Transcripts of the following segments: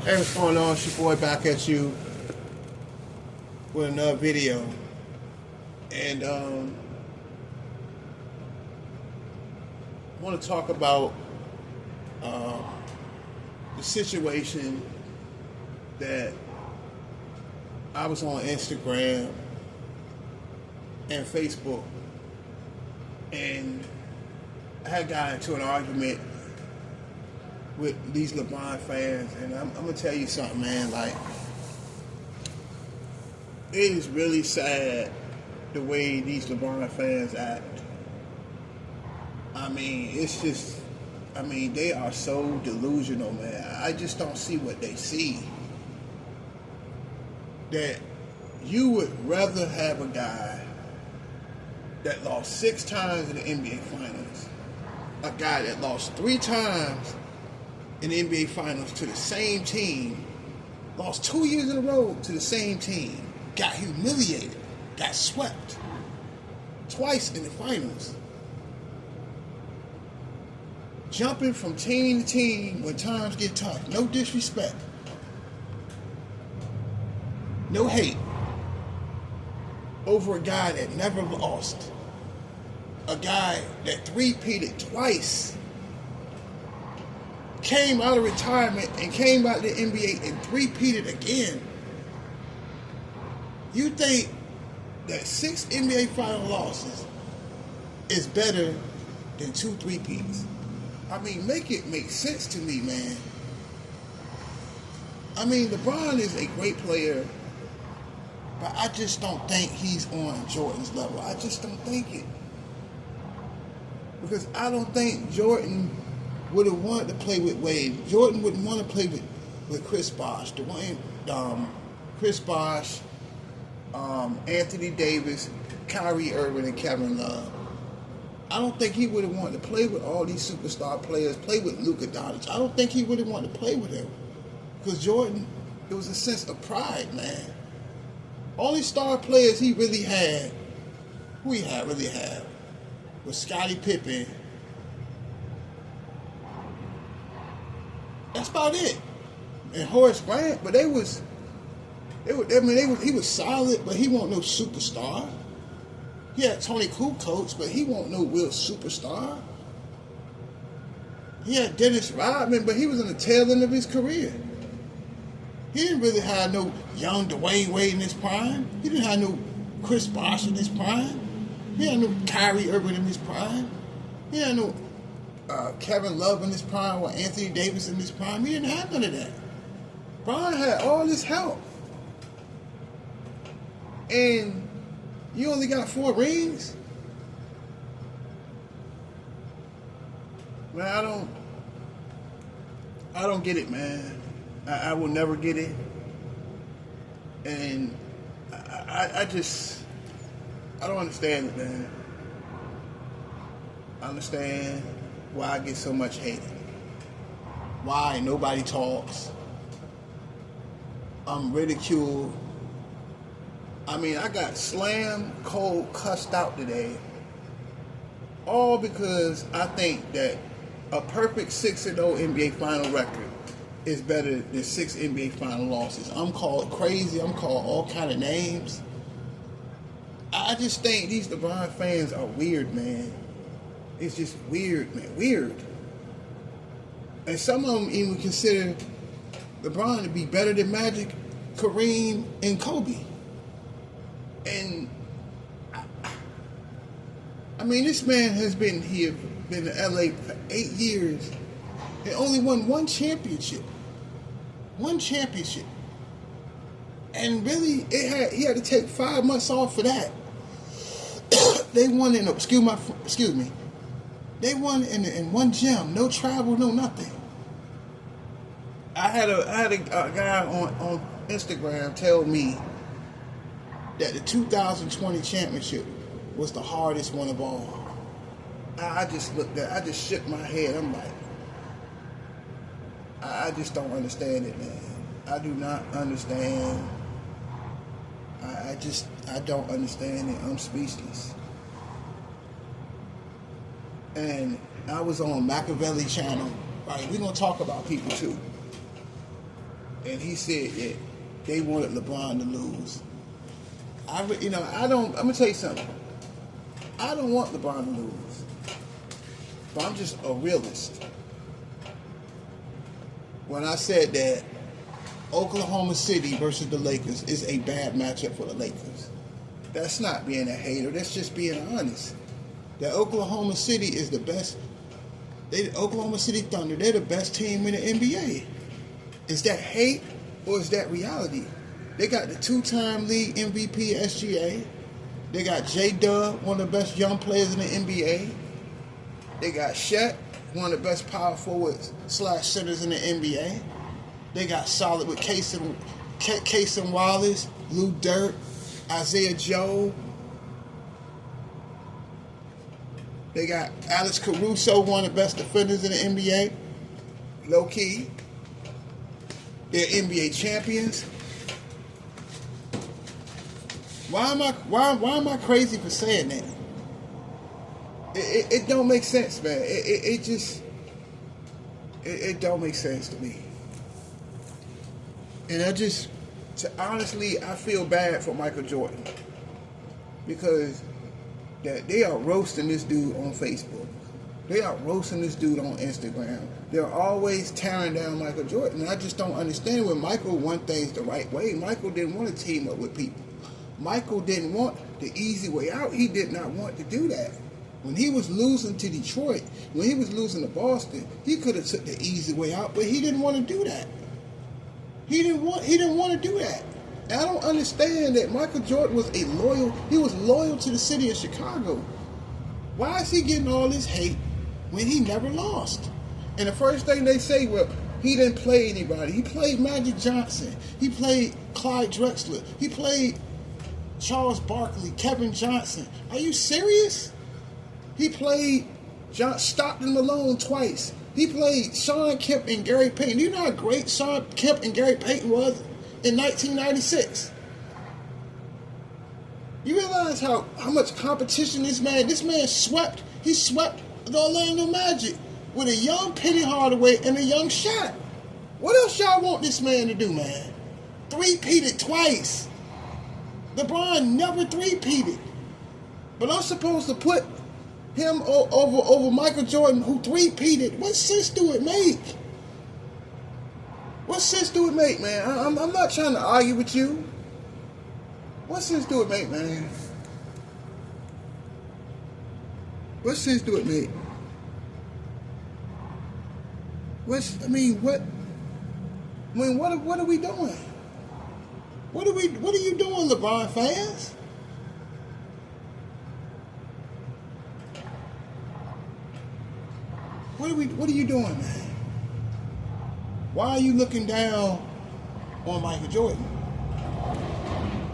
Hey, what's going on? It's your boy back at you with another video. And I want to talk about the situation that I was on Instagram and Facebook, and I had got into an argument with these LeBron fans, and I'm gonna tell you something, man. Like, it is really sad the way these LeBron fans act. I mean, it's just, they are so delusional, man. I just don't see what they see. That you would rather have a guy that lost 6 times in the NBA Finals, a guy that lost 3 times in the NBA Finals to the same team, lost 2 years in a row to the same team, got humiliated, got swept twice in the finals, jumping from team to team when times get tough. No disrespect, no hate, over a guy that never lost, a guy that three-peated twice, came out of retirement and came out of the NBA and three-peated again. You think that 6 NBA final losses is better than 2 three-peats? I mean, make it make sense to me, man. I mean, LeBron is a great player, but I just don't think he's on Jordan's level. I just don't think it. Because I don't think Jordan would have wanted to play with Wade. Jordan wouldn't want to play with Chris Bosh, Chris Bosh, Anthony Davis, Kyrie Irving, and Kevin Love. I don't think he would have wanted to play with all these superstar players, play with Luka Doncic. I don't think he would have wanted to play with him. Because Jordan, it was a sense of pride, man. Only star players he really had, who he really had, was Scottie Pippen. That's about it. And Horace Grant, but he was solid, but he wasn't no superstar. He had Tony Kukoc, but he wasn't no real superstar. He had Dennis Rodman, but he was in the tail end of his career. He didn't really have no young Dwayne Wade in his prime. He didn't have no Chris Bosh in his prime. He had no Kyrie Irving in his prime. He had no Kevin Love in his prime or Anthony Davis in his prime. He didn't have none of that. Bron had all this help. And you only got 4 rings? Man, I don't get it, man. I will never get it. And I don't understand it, man. I understand why I get so much hate. Why nobody talks. I'm ridiculed. I mean, I got slammed, cold, cussed out today. All because I think that a perfect 6-0 NBA final record is better than 6 NBA final losses. I'm called crazy. I'm called all kind of names. I just think these LeBron fans are weird, man. It's just weird, man. Weird. And some of them even consider LeBron to be better than Magic, Kareem, and Kobe. And I mean, this man has been here, been in LA for 8 years, and only won 1 championship. 1 championship. And really, he had to take 5 months off for that. They won in, they won in 1 gym, no travel, no nothing. I had a guy on Instagram tell me that the 2020 championship was the hardest one of all. I just shook my head. I'm like, I just don't understand it, man. I do not understand. I don't understand it. I'm speechless. And I was on Machiavelli channel. Right, we're gonna talk about people too. and he said that they wanted LeBron to lose. I'm gonna tell you something. I don't want LeBron to lose, but I'm just a realist. When I said that Oklahoma City versus the Lakers is a bad matchup for the Lakers, that's not being a hater. That's just being honest. That Oklahoma City is the best. Oklahoma City Thunder, they're the best team in the NBA. Is that hate or is that reality? They got the 2-time league MVP SGA. They got J-Dub, one of the best young players in the NBA. They got Shaq, one of the best power forwards / centers in the NBA. They got solid with Casey Wallace, Lou Dort, Isaiah Joe. They got Alex Caruso, one of the best defenders in the NBA. Low key. They're NBA champions. Why am I crazy for saying that? It don't make sense, man. It don't make sense to me. And honestly, I feel bad for Michael Jordan because that they are roasting this dude on Facebook. They are roasting this dude on Instagram. They're always tearing down Michael Jordan. And I just don't understand when Michael won things the right way. Michael didn't want to team up with people. Michael didn't want the easy way out. He did not want to do that. When he was losing to Detroit, when he was losing to Boston, he could have took the easy way out, but he didn't want to do that. He didn't want to do that. And I don't understand that Michael Jordan was loyal to the city of Chicago. Why is he getting all this hate when he never lost? And the first thing they say, well, he didn't play anybody. He played Magic Johnson. He played Clyde Drexler. He played Charles Barkley, Kevin Johnson. Are you serious? He played Stockton Malone twice. He played Sean Kemp and Gary Payton. Do you know how great Sean Kemp and Gary Payton was in 1996? You realize how much competition this man swept? He swept the Orlando Magic with a young Penny Hardaway and a young Shaq. What else y'all want this man to do, man? Three-peated twice. LeBron never three-peated. But I'm supposed to put him over Michael Jordan, who three-peated. What sense do it make? What sense do it make, man? I'm not trying to argue with you. What sense do it make, man? What sense do it make? What are we doing? What are you doing, LeBron fans? What are you doing, man? Why are you looking down on Michael Jordan?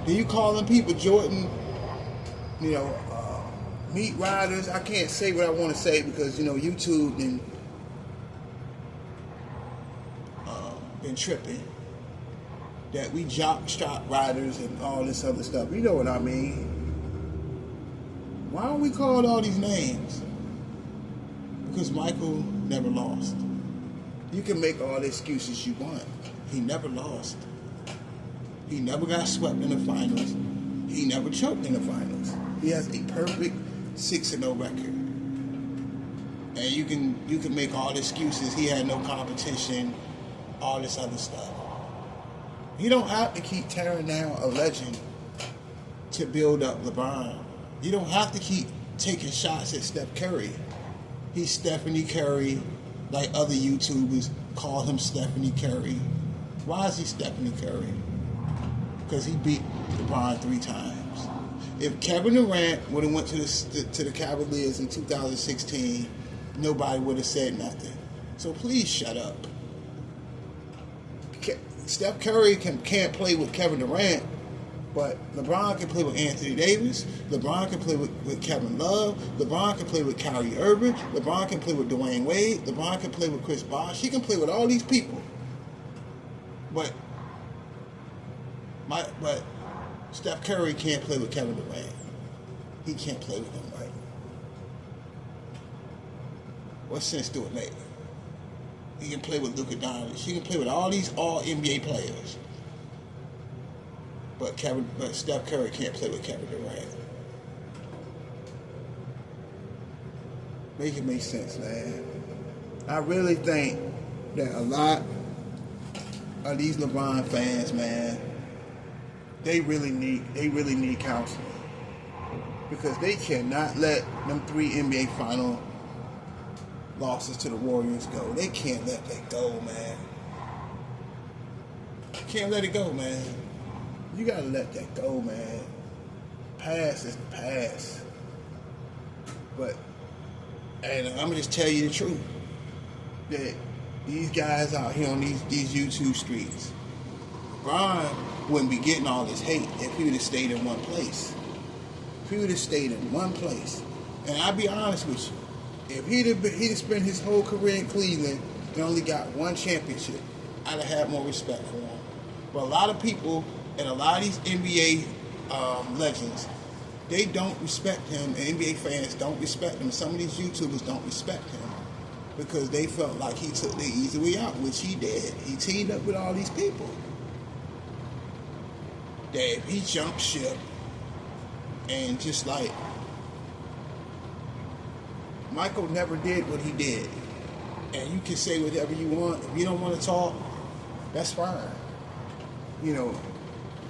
Do you calling people Jordan, meat riders? I can't say what I want to say because, YouTube been tripping. That we jock-strap riders and all this other stuff. You know what I mean? Why are we called all these names? Because Michael never lost. You can make all the excuses you want. He never lost. He never got swept in the finals. He never choked in the finals. He has a perfect 6-0 record. And you can make all the excuses. He had no competition, all this other stuff. You don't have to keep tearing down a legend to build up LeBron. You don't have to keep taking shots at Steph Curry. He's Stephanie Curry, like other YouTubers call him Stephanie Curry. Why is he Stephanie Curry? Because he beat LeBron 3 times. If Kevin Durant would have went to the Cavaliers in 2016, nobody would have said nothing. So please shut up. Steph Curry can't play with Kevin Durant, but LeBron can play with Anthony Davis. LeBron can play with Kevin Love. LeBron can play with Kyrie Irving. LeBron can play with Dwayne Wade. LeBron can play with Chris Bosh. He can play with all these people. But Steph Curry can't play with Kevin Durant. He can't play with him, right? What sense do it make? He can play with Luka Doncic. He can play with all these all NBA players. But Steph Curry can't play with Kevin Durant. Make it make sense, man. I really think that a lot of these LeBron fans, man, they really need counseling. Because they cannot let them 3 NBA final losses to the Warriors go. They can't let that go, man. Can't let it go, man. You gotta let that go, man. Past is the past. And I'm gonna just tell you the truth. That these guys out here on these YouTube streets, LeBron wouldn't be getting all this hate if he would have stayed in one place. If he would have stayed in one place. And I'll be honest with you, if he'd have spent his whole career in Cleveland and only got 1 championship, I'd have had more respect for him. But a lot of people and a lot of these NBA legends, they don't respect him, and NBA fans don't respect him. Some of these YouTubers don't respect him because they felt like he took the easy way out, which he did. He teamed up with all these people. That if he jumped ship and just like Michael never did what he did. And you can say whatever you want. If you don't want to talk, that's fine. You know,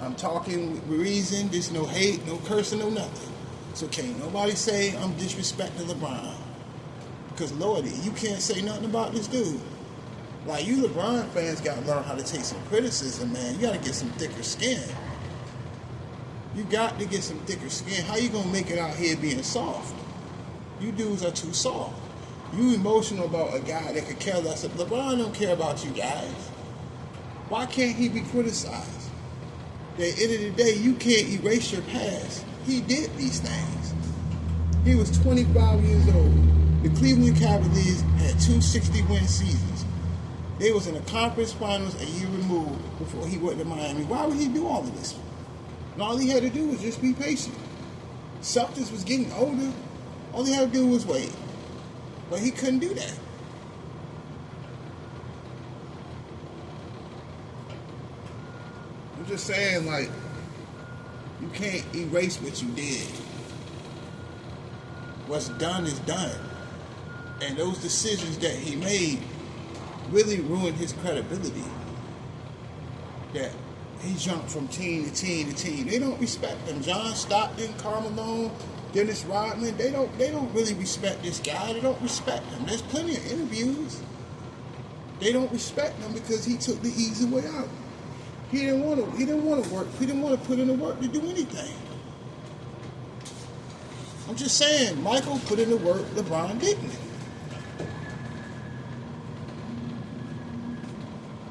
I'm talking with reason. There's no hate, no cursing, no nothing. So can't nobody say I'm disrespecting LeBron. Because, Lordy, you can't say nothing about this dude. Like, you LeBron fans got to learn how to take some criticism, man. You got to get some thicker skin. You got to get some thicker skin. How you going to make it out here being soft? You dudes are too soft. You emotional about a guy that could care less. LeBron don't care about you guys. Why can't he be criticized? At the end of the day, you can't erase your past. He did these things. He was 25 years old. The Cleveland Cavaliers had 2 60-win seasons. They was in the conference finals a year removed before he went to Miami. Why would he do all of this? And all he had to do was just be patient. Celtics was getting older. All he had to do was wait. But he couldn't do that. I'm just saying, like, you can't erase what you did. What's done is done. And those decisions that he made really ruined his credibility. That he jumped from team to team to team. They don't respect him. John Stockton, Carmelo, Dennis Rodman, they don't really respect this guy. They don't respect him. There's plenty of interviews. They don't respect him because he took the easy way out. He didn't want to work. He didn't want to put in the work to do anything. I'm just saying, Michael put in the work, LeBron didn't.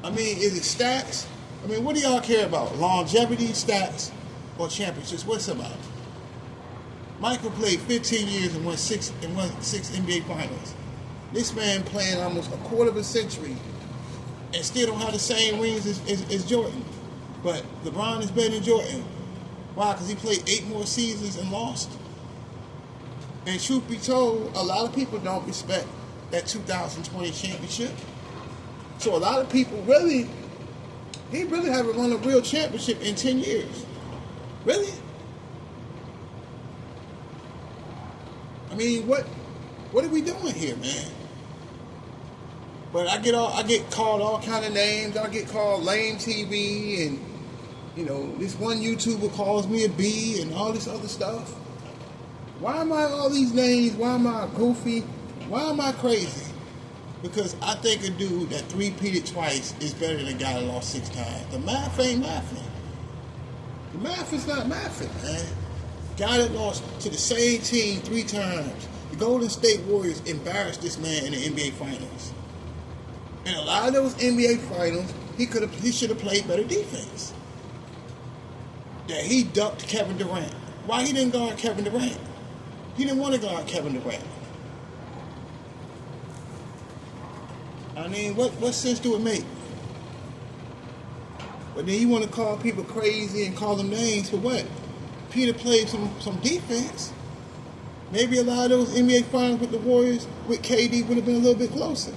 I mean, is it stats? I mean, what do y'all care about? Longevity, stats, or championships? What's it about? Michael played 15 years and won six NBA finals. This man playing almost a quarter of a century and still don't have the same rings as Jordan. But LeBron is better than Jordan. Why? Because he played 8 more seasons and lost. And truth be told, a lot of people don't respect that 2020 championship. So a lot of people he really haven't won a real championship in 10 years. Really? I mean, what are we doing here, man? But I get called all kind of names. I get called lame TV, and you know, this one YouTuber calls me a B and all this other stuff. Why am I all these names? Why am I goofy? Why am I crazy? Because I think a dude that 3-peated twice is better than a guy that lost 6 times. The math ain't mathing. The math is not mathing, man. Guy that lost to the same team 3 times. The Golden State Warriors embarrassed this man in the NBA Finals. And a lot of those NBA Finals, he should have played better defense. That he ducked Kevin Durant. Why he didn't guard Kevin Durant? He didn't want to guard Kevin Durant. I mean, what sense do it make? But then you want to call people crazy and call them names for what? Peter played some defense. Maybe a lot of those NBA finals with the Warriors with KD would have been a little bit closer.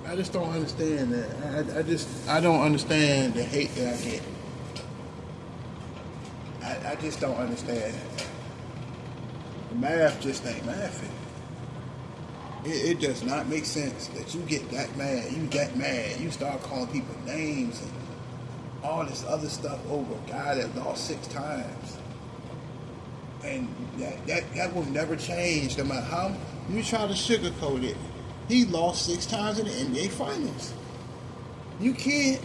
I just don't understand that. I don't understand the hate that I get. I just don't understand. The math just ain't mathing. It does not make sense that you get that mad. You get mad. You start calling people names and all this other stuff over a guy that lost 6 times. And that will never change no matter how you try to sugarcoat it. He lost 6 times in the NBA Finals. You can't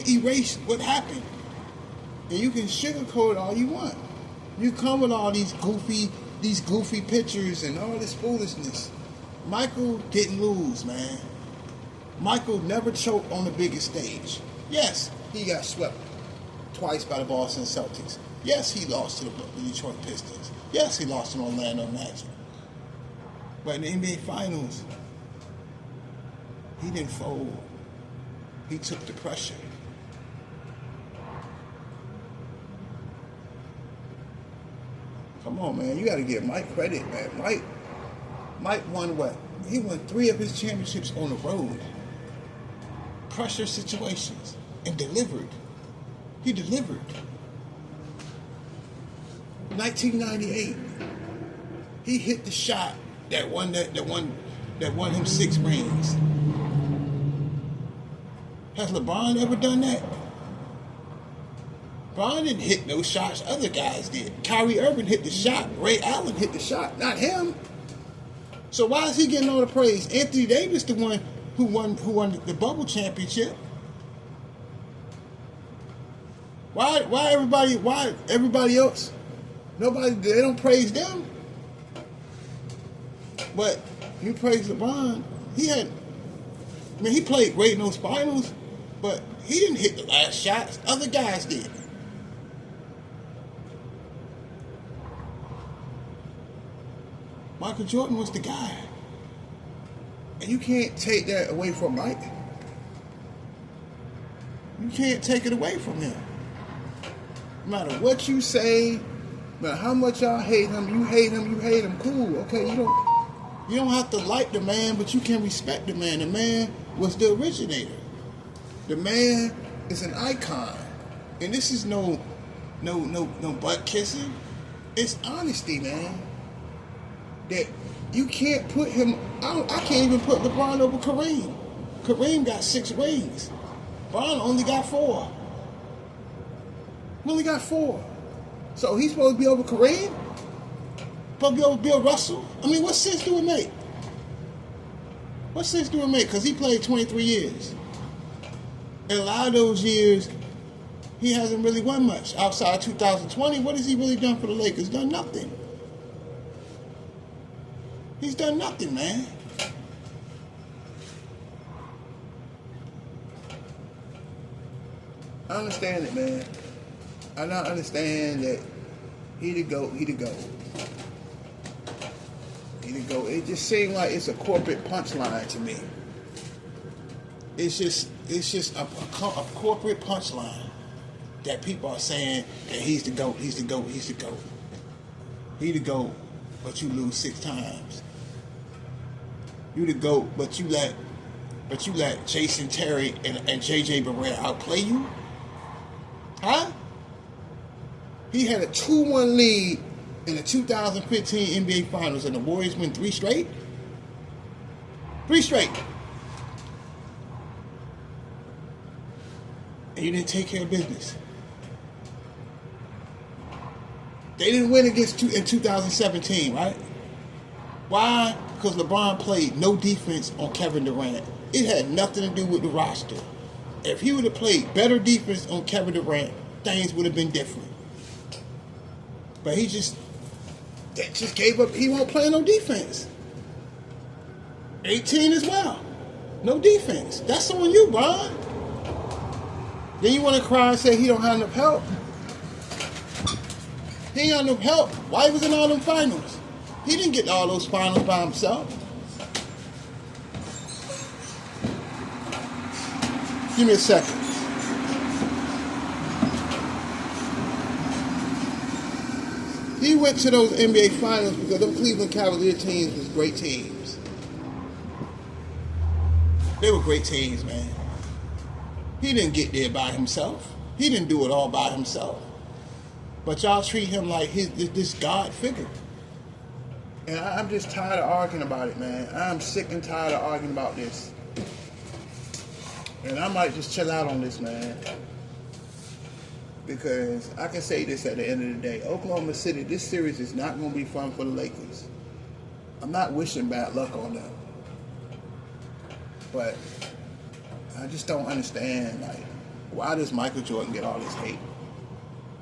erase what happened. And you can sugarcoat it all you want. You come with all these goofy pictures and all this foolishness. Michael didn't lose, man. Michael never choked on the biggest stage. Yes, he got swept twice by the Boston Celtics. Yes, he lost to the Detroit Pistons. Yes, he lost to the Orlando Magic. But in the NBA Finals, he didn't fold. He took the pressure. Come on, man. You got to give Mike credit, man. Mike won what? He won 3 of his championships on the road. Pressure situations. And delivered. He delivered. 1998. He hit the shot that won him 6 rings. Has LeBron ever done that? LeBron didn't hit no shots, other guys did. Kyrie Irving hit the shot. Ray Allen hit the shot, not him. So why is he getting all the praise? Anthony Davis, the one who won the bubble championship. Why everybody else? They don't praise them. But you praise LeBron. He played great in those finals, but he didn't hit the last shots. Other guys did. Michael Jordan was the guy. And you can't take that away from Mike. You can't take it away from him. No matter what you say, no matter how much y'all hate him, you hate him, cool. Okay, you don't have to like the man, but you can respect the man. The man was the originator. The man is an icon. And this is no butt kissing. It's honesty, man. That you can't put him. I can't even put LeBron over Kareem. Kareem got 6 rings. LeBron only got 4. He only got 4. So he's supposed to be over Kareem? Supposed to be over Bill Russell? I mean, what sense do it make? What sense do it make? Because he played 23 years. And a lot of those years, he hasn't really won much. Outside 2020, what has he really done for the Lakers? Done nothing. He's done nothing, man. I understand it, man. I don't understand that he the GOAT. It just seems like it's a corporate punchline to me. It's just a corporate punchline that people are saying that he's the GOAT. He the GOAT, but you lose 6 times. You the GOAT, but you let Jason Terry and JJ Barea outplay you? Huh? He had a 2-1 lead in the 2015 NBA Finals, and the Warriors win 3 straight? 3 straight. And you didn't take care of business. They didn't win in 2017, right? Why? Because LeBron played no defense on Kevin Durant. It had nothing to do with the roster. If he would have played better defense on Kevin Durant, things would have been different. But he just gave up. He won't play no defense. 18 as well. No defense. That's on you, Bron. Then you want to cry and say he don't have enough help. He ain't got enough help. Why was in all them finals? He didn't get all those finals by himself. Give me a second. He went to those NBA finals because them Cleveland Cavalier teams was great teams. They were great teams, man. He didn't get there by himself. He didn't do it all by himself. But y'all treat him like this God figure. And I'm just tired of arguing about it, man. I'm sick and tired of arguing about this. And I might just chill out on this, man. Because I can say this at the end of the day. Oklahoma City, this series is not going to be fun for the Lakers. I'm not wishing bad luck on them. But I just don't understand, like, why does Michael Jordan get all this hate?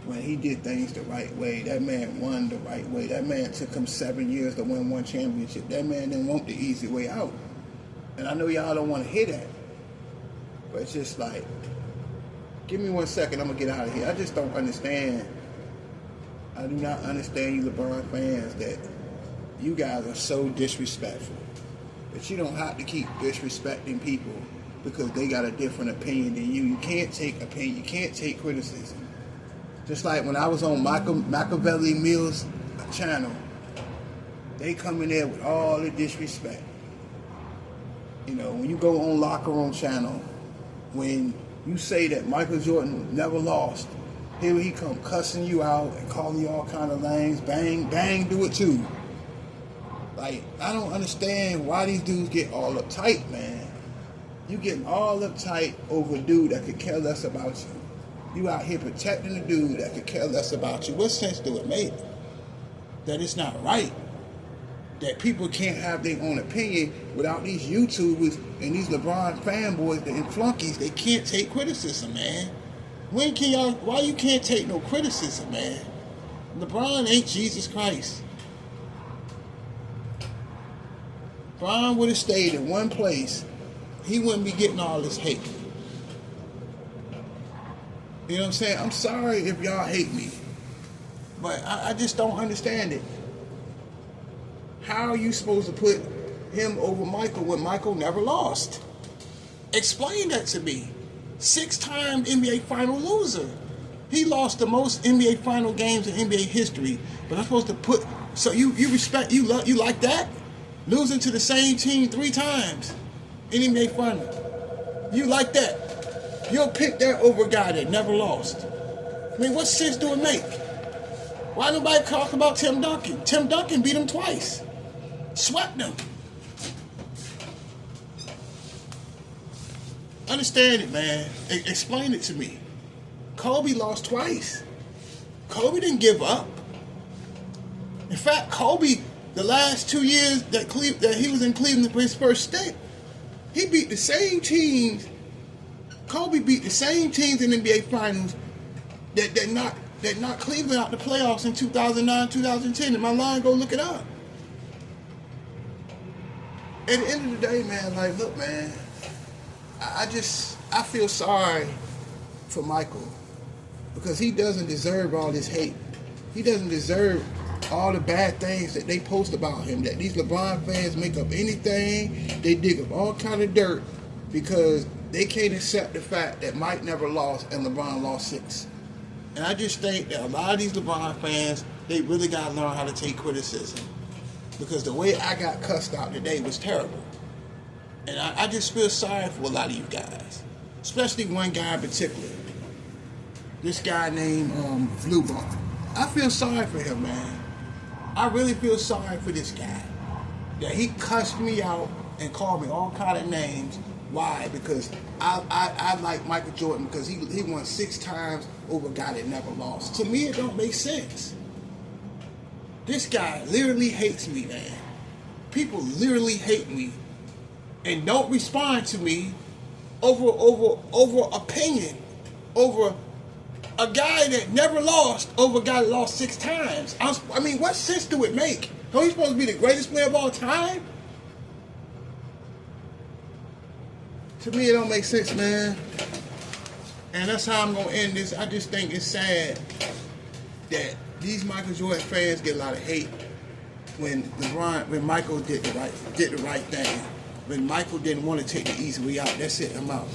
When he did things the right way, that man won the right way. That man took him 7 years to win one championship. That man didn't want the easy way out. And I know y'all don't want to hear that. But it's just like, give me 1 second, I'm going to get out of here. I just don't understand. I do not understand you LeBron fans that you guys are so disrespectful. That you don't have to keep disrespecting people because they got a different opinion than you. You can't take opinion. You can't take criticism. Just like when I was on Machiavelli Mills' channel, they come in there with all the disrespect. You know, when you go on Locker Room channel, when you say that Michael Jordan never lost, here he come cussing you out and calling you all kind of names. Bang, bang, do it too. Like, I don't understand why these dudes get all uptight, man. You getting all uptight over a dude that could care less about you. You out here protecting a dude that could care less about you. What sense do it make? That it's not right. That people can't have their own opinion without these YouTubers and these LeBron fanboys and flunkies. They can't take criticism, man. Why you can't take no criticism, man? LeBron ain't Jesus Christ. LeBron would have stayed in one place. He wouldn't be getting all this hate. You know what I'm saying? I'm sorry if y'all hate me. But I just don't understand it. How are you supposed to put him over Michael when Michael never lost? Explain that to me. 6-time NBA final loser. He lost the most NBA final games in NBA history. But I'm supposed to put... So you respect... You like that? Losing to the same team 3 times in NBA final. You like that? You'll pick that over a guy that never lost. I mean, what sense do it make? Why nobody talk about Tim Duncan? Tim Duncan beat him twice. Swept him. Understand it, man. Explain it to me. Kobe lost twice. Kobe didn't give up. In fact, Kobe, the last 2 years that he was in Cleveland for his first stint, he beat the same teams. Kobe beat the same teams in NBA Finals that knocked Cleveland out the playoffs in 2009, 2010. In my line, go look it up. At the end of the day, man, like, look, man, I feel sorry for Michael because he doesn't deserve all this hate. He doesn't deserve all the bad things that they post about him, that these LeBron fans make up anything. They dig up all kind of dirt because they can't accept the fact that Mike never lost and LeBron lost 6. And I just think that a lot of these LeBron fans, they really got to learn how to take criticism. Because the way I got cussed out today was terrible. And I just feel sorry for a lot of you guys. Especially one guy in particular. This guy named LeBron. I feel sorry for him, man. I really feel sorry for this guy. That he cussed me out and called me all kind of names. Why? Because I like Michael Jordan because he won 6 times over a guy that never lost. To me, it don't make sense. This guy literally hates me, man. People literally hate me and don't respond to me over opinion, over a guy that never lost over a guy that lost 6 times. I mean, what sense do it make? Don't he supposed to be the greatest player of all time? To me, it don't make sense, man. And that's how I'm going to end this. I just think it's sad that these Michael Jordan fans get a lot of hate when Michael did the right thing. When Michael didn't want to take the easy way out. That's it, I'm out.